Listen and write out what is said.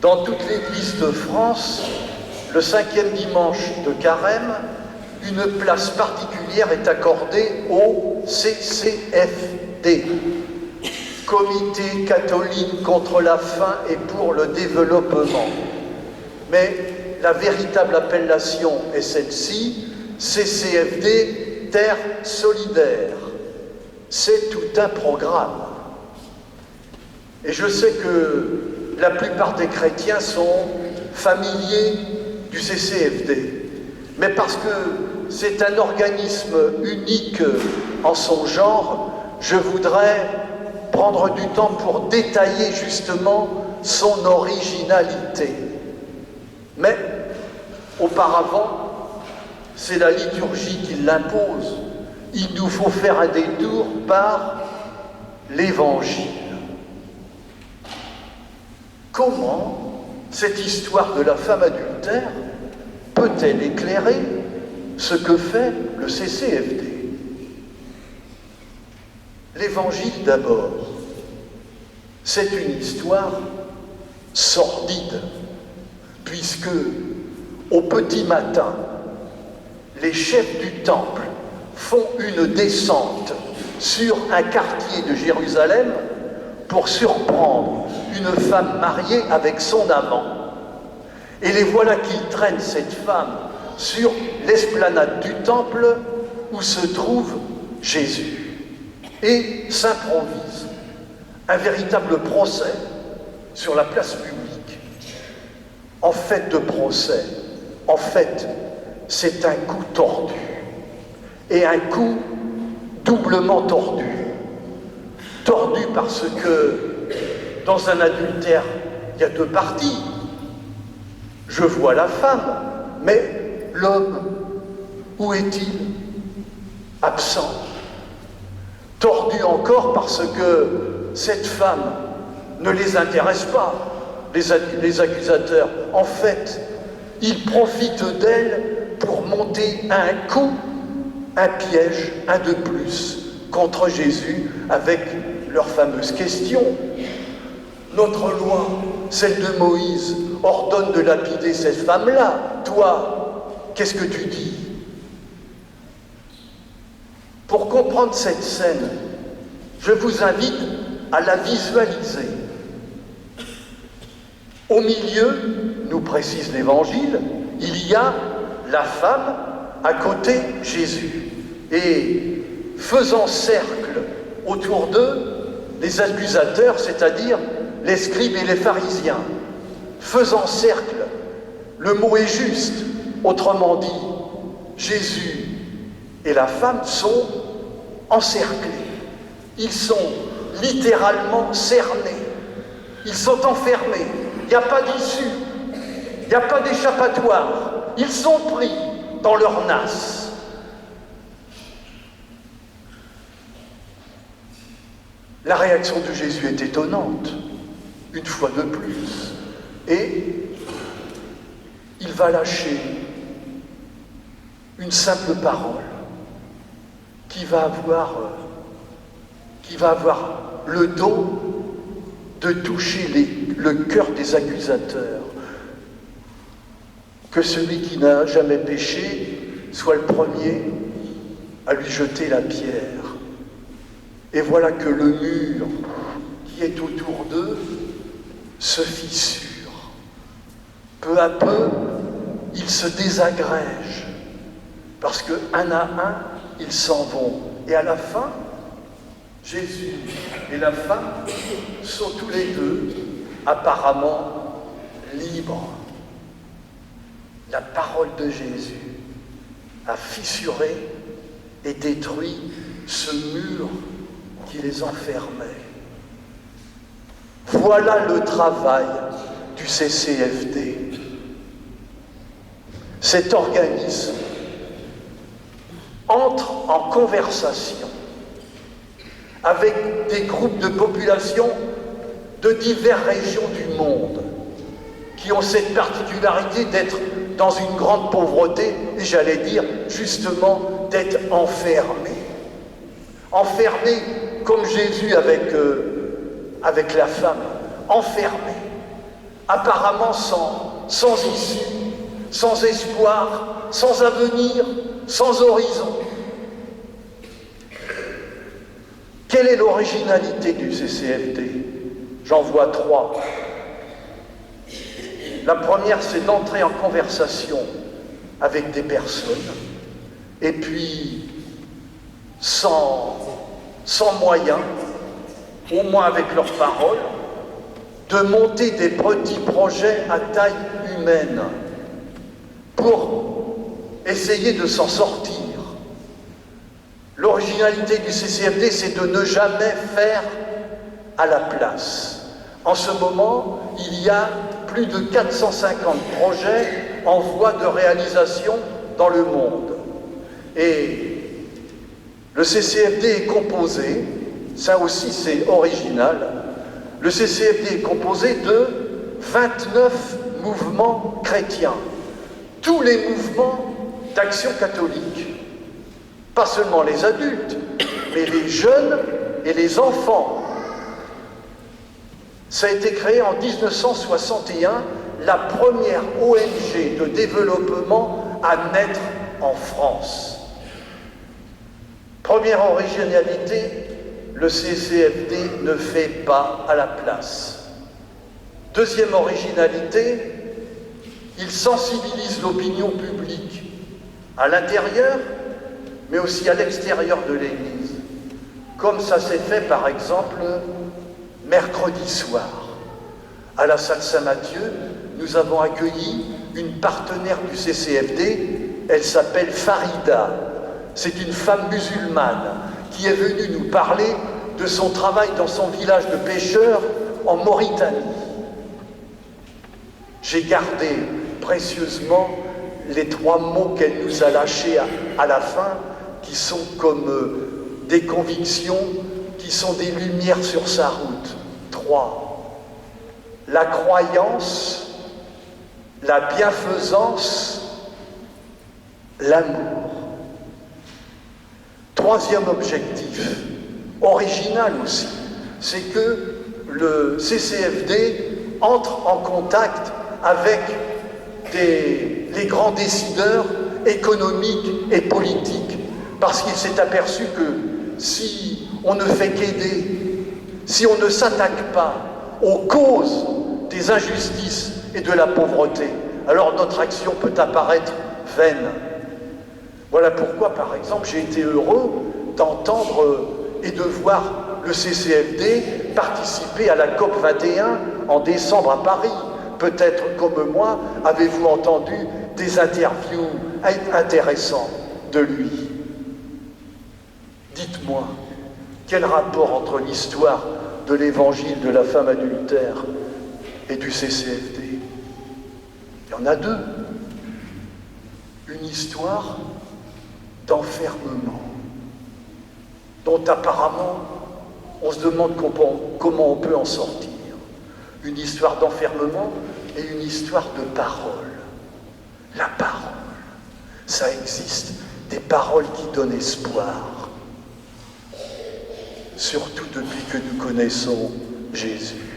Dans toute l'Église de France, le 5e dimanche de Carême, une place particulière est accordée au CCFD, Comité catholique contre la faim et pour le développement. Mais la véritable appellation est celle-ci, CCFD, Terre solidaire. C'est tout un programme. Et je sais que la plupart des chrétiens sont familiers du CCFD, mais parce que c'est un organisme unique en son genre, je voudrais prendre du temps pour détailler justement son originalité. Mais auparavant, c'est la liturgie qui l'impose. Il nous faut faire un détour par l'Évangile. Comment cette histoire de la femme adultère peut-elle éclairer ce que fait le CCFD? L'Évangile d'abord, c'est une histoire sordide, puisque au petit matin, les chefs du temple font une descente sur un quartier de Jérusalem pour surprendre une femme mariée avec son amant. Et les voilà qu'ils traînent cette femme sur l'esplanade du temple où se trouve Jésus. Et s'improvise un véritable procès sur la place publique. En fait de procès, en fait, c'est un coup tordu. Et un coup doublement tordu. Tordu parce que dans un adultère, il y a deux parties. Je vois la femme, mais l'homme, où est-il? Absent. Tordu encore parce que cette femme ne les intéresse pas, les accusateurs. En fait, ils profitent d'elle pour monter un coup, un piège, un de plus, contre Jésus avec leurs fameuses questions. Notre loi, celle de Moïse, ordonne de lapider cette femme-là. Toi, qu'est-ce que tu dis? Pour comprendre cette scène, je vous invite à la visualiser. Au milieu, nous précise l'Évangile, il y a la femme, à côté Jésus. Et faisant cercle autour d'eux, les accusateurs, c'est-à-dire les scribes et les pharisiens. Faisant cercle, le mot est juste, autrement dit, Jésus et la femme sont encerclés. Ils sont littéralement cernés. Ils sont enfermés. Il n'y a pas d'issue. Il n'y a pas d'échappatoire. Ils sont pris dans leur nasse. La réaction de Jésus est étonnante, une fois de plus. Et il va lâcher une simple parole qui va avoir le don de toucher le cœur des accusateurs. Que celui qui n'a jamais péché soit le premier à lui jeter la pierre. Et voilà que le mur qui est autour d'eux se fissure. Peu à peu, ils se désagrègent, parce que un à un, ils s'en vont. Et à la fin, Jésus et la femme sont tous les deux apparemment libres. La parole de Jésus a fissuré et détruit ce mur qui les enfermait. Voilà le travail du CCFD. Cet organisme entre en conversation avec des groupes de population de diverses régions du monde qui ont cette particularité d'être dans une grande pauvreté et j'allais dire justement d'être enfermés. Enfermés comme Jésus avec la femme, enfermés. apparemment sans issue, sans espoir, sans avenir, sans horizon. Quelle est l'originalité du CCFD? J'en vois trois. La première, c'est d'entrer en conversation avec des personnes, et puis sans moyens, au moins avec leurs paroles, de monter des petits projets à taille humaine pour essayer de s'en sortir. L'originalité du CCFD, c'est de ne jamais faire à la place. En ce moment, il y a plus de 450 projets en voie de réalisation dans le monde. Et le CCFD est composé, ça aussi c'est original, le CCFD est composé de 29 mouvements chrétiens, tous les mouvements d'action catholique, pas seulement les adultes, mais les jeunes et les enfants. Ça a été créé en 1961, la première ONG de développement à naître en France. Première originalité, le CCFD ne fait pas à la place. Deuxième originalité, il sensibilise l'opinion publique à l'intérieur, mais aussi à l'extérieur de l'Église. Comme ça s'est fait par exemple mercredi soir. À la salle Saint-Mathieu, nous avons accueilli une partenaire du CCFD, elle s'appelle Farida. C'est une femme musulmane qui est venue nous parler de son travail dans son village de pêcheurs en Mauritanie. J'ai gardé précieusement les 3 mots qu'elle nous a lâchés à la fin, qui sont comme des convictions, qui sont des lumières sur sa route. 3. La croyance, la bienfaisance, l'amour. Troisième objectif, original aussi, c'est que le CCFD entre en contact avec les grands décideurs économiques et politiques, parce qu'il s'est aperçu que si on ne fait qu'aider, si on ne s'attaque pas aux causes des injustices et de la pauvreté, alors notre action peut apparaître vaine. Voilà pourquoi, par exemple, j'ai été heureux d'entendre et de voir le CCFD participer à la COP 21 en décembre à Paris. Peut-être, comme moi, avez-vous entendu des interviews intéressantes de lui. Dites-moi, quel rapport entre l'histoire de l'évangile de la femme adultère et du CCFD? Il y en a 2. Une histoire d'enfermement, dont apparemment on se demande comment on peut en sortir. Une histoire d'enfermement et une histoire de parole. La parole, ça existe, des paroles qui donnent espoir, surtout depuis que nous connaissons Jésus.